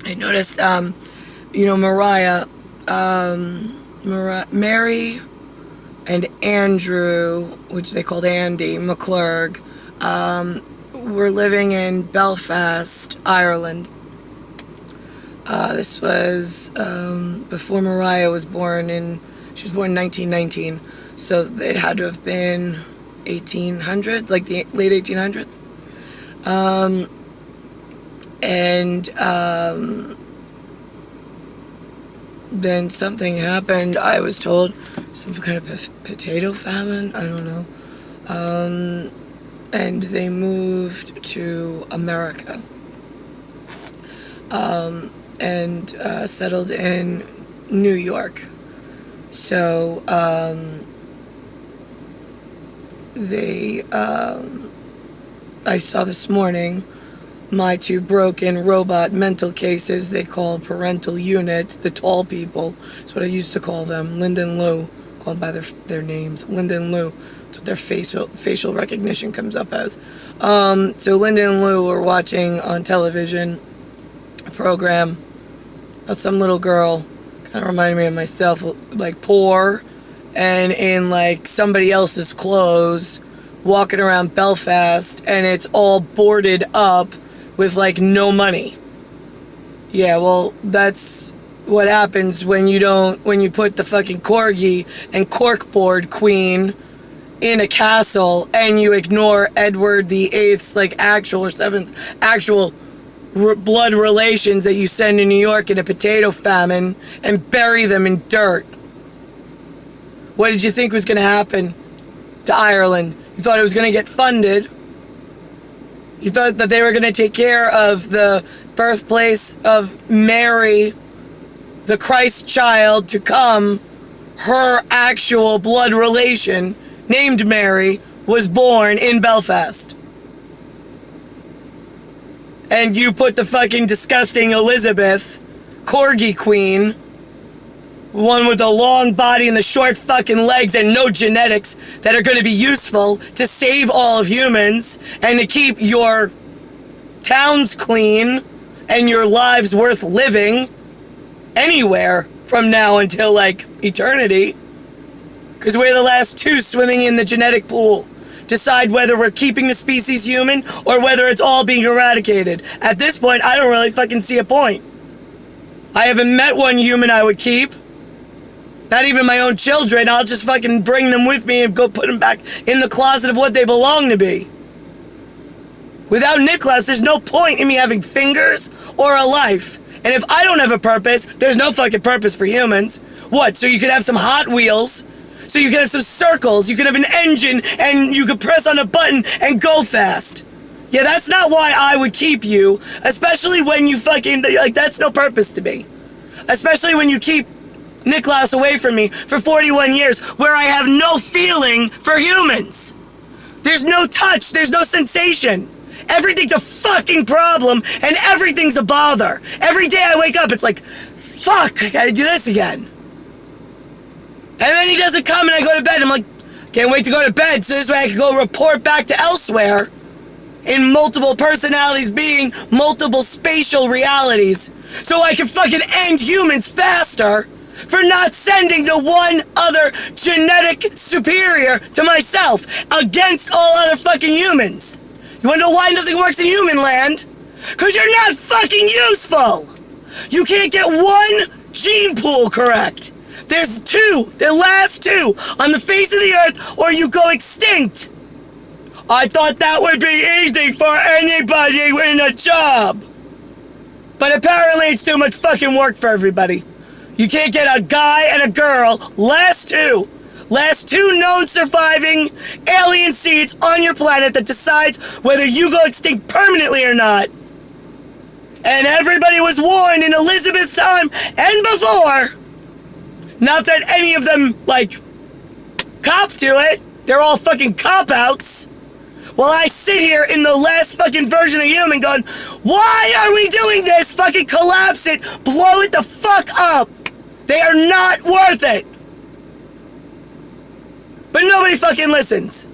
I noticed, Mary and Andrew, which they called Andy McClurg, were living in Belfast, Ireland. This was before Mariah was born. She was born in 1919, so it had to have been 1800s, like the late 1800s. And then something happened. I was told some kind of potato famine. I don't know. And they moved to America. And settled in New York. So I saw this morning my two broken robot mental cases they call parental units, the tall people. That's what I used to call them. Linda and Lou, called by their names. Linda and Lou. That's what their facial recognition comes up as. So Linda and Lou were watching on television a program about some little girl, kind of reminded me of myself, like poor and in like somebody else's clothes, walking around Belfast, and it's all boarded up with like no money. Yeah, well, that's what happens when you put the fucking corgi and corkboard queen in a castle and you ignore Edward the Eighth's like actual or seventh actual blood relations that you send to New York in a potato famine and bury them in dirt. What did you think was going to happen to Ireland? You thought it was going to get funded. You thought that they were going to take care of the birthplace of Mary, the Christ child to come. Her actual blood relation, named Mary, was born in Belfast. And you put the fucking disgusting Elizabeth, corgi queen, one with a long body and the short fucking legs and no genetics that are going to be useful to save all of humans and to keep your towns clean and your lives worth living anywhere from now until like eternity. Because we're the last two swimming in the genetic pool. Decide whether we're keeping the species human or whether it's all being eradicated. At this point, I don't really fucking see a point. I haven't met one human I would keep. Not even my own children. I'll just fucking bring them with me and go put them back in the closet of what they belong to be. Without Nicholas, there's no point in me having fingers or a life. And if I don't have a purpose, there's no fucking purpose for humans. What, so you could have some Hot Wheels? So you can have some circles, you can have an engine, and you could press on a button and go fast. Yeah, that's not why I would keep you, especially when you fucking, like, that's no purpose to me. Especially when you keep Niklaus away from me for 41 years, where I have no feeling for humans. There's no touch, there's no sensation. Everything's a fucking problem, and everything's a bother. Every day I wake up, it's like, fuck, I gotta do this again. And then he doesn't come and I go to bed. I'm like, can't wait to go to bed so this way I can go report back to elsewhere in multiple personalities being multiple spatial realities so I can fucking end humans faster for not sending the one other genetic superior to myself against all other fucking humans. You wanna know why nothing works in human land? Because you're not fucking useful. You can't get one gene pool correct. There's two, the last two, on the face of the earth, or you go extinct. I thought that would be easy for anybody in a job. But apparently it's too much fucking work for everybody. You can't get a guy and a girl, last two known surviving alien seeds on your planet that decides whether you go extinct permanently or not. And everybody was warned in Elizabeth's time and before. Not that any of them, like, cop to it. They're all fucking cop-outs. While I sit here in the last fucking version of human going, why are we doing this? Fucking collapse it. Blow it the fuck up. They are not worth it. But nobody fucking listens.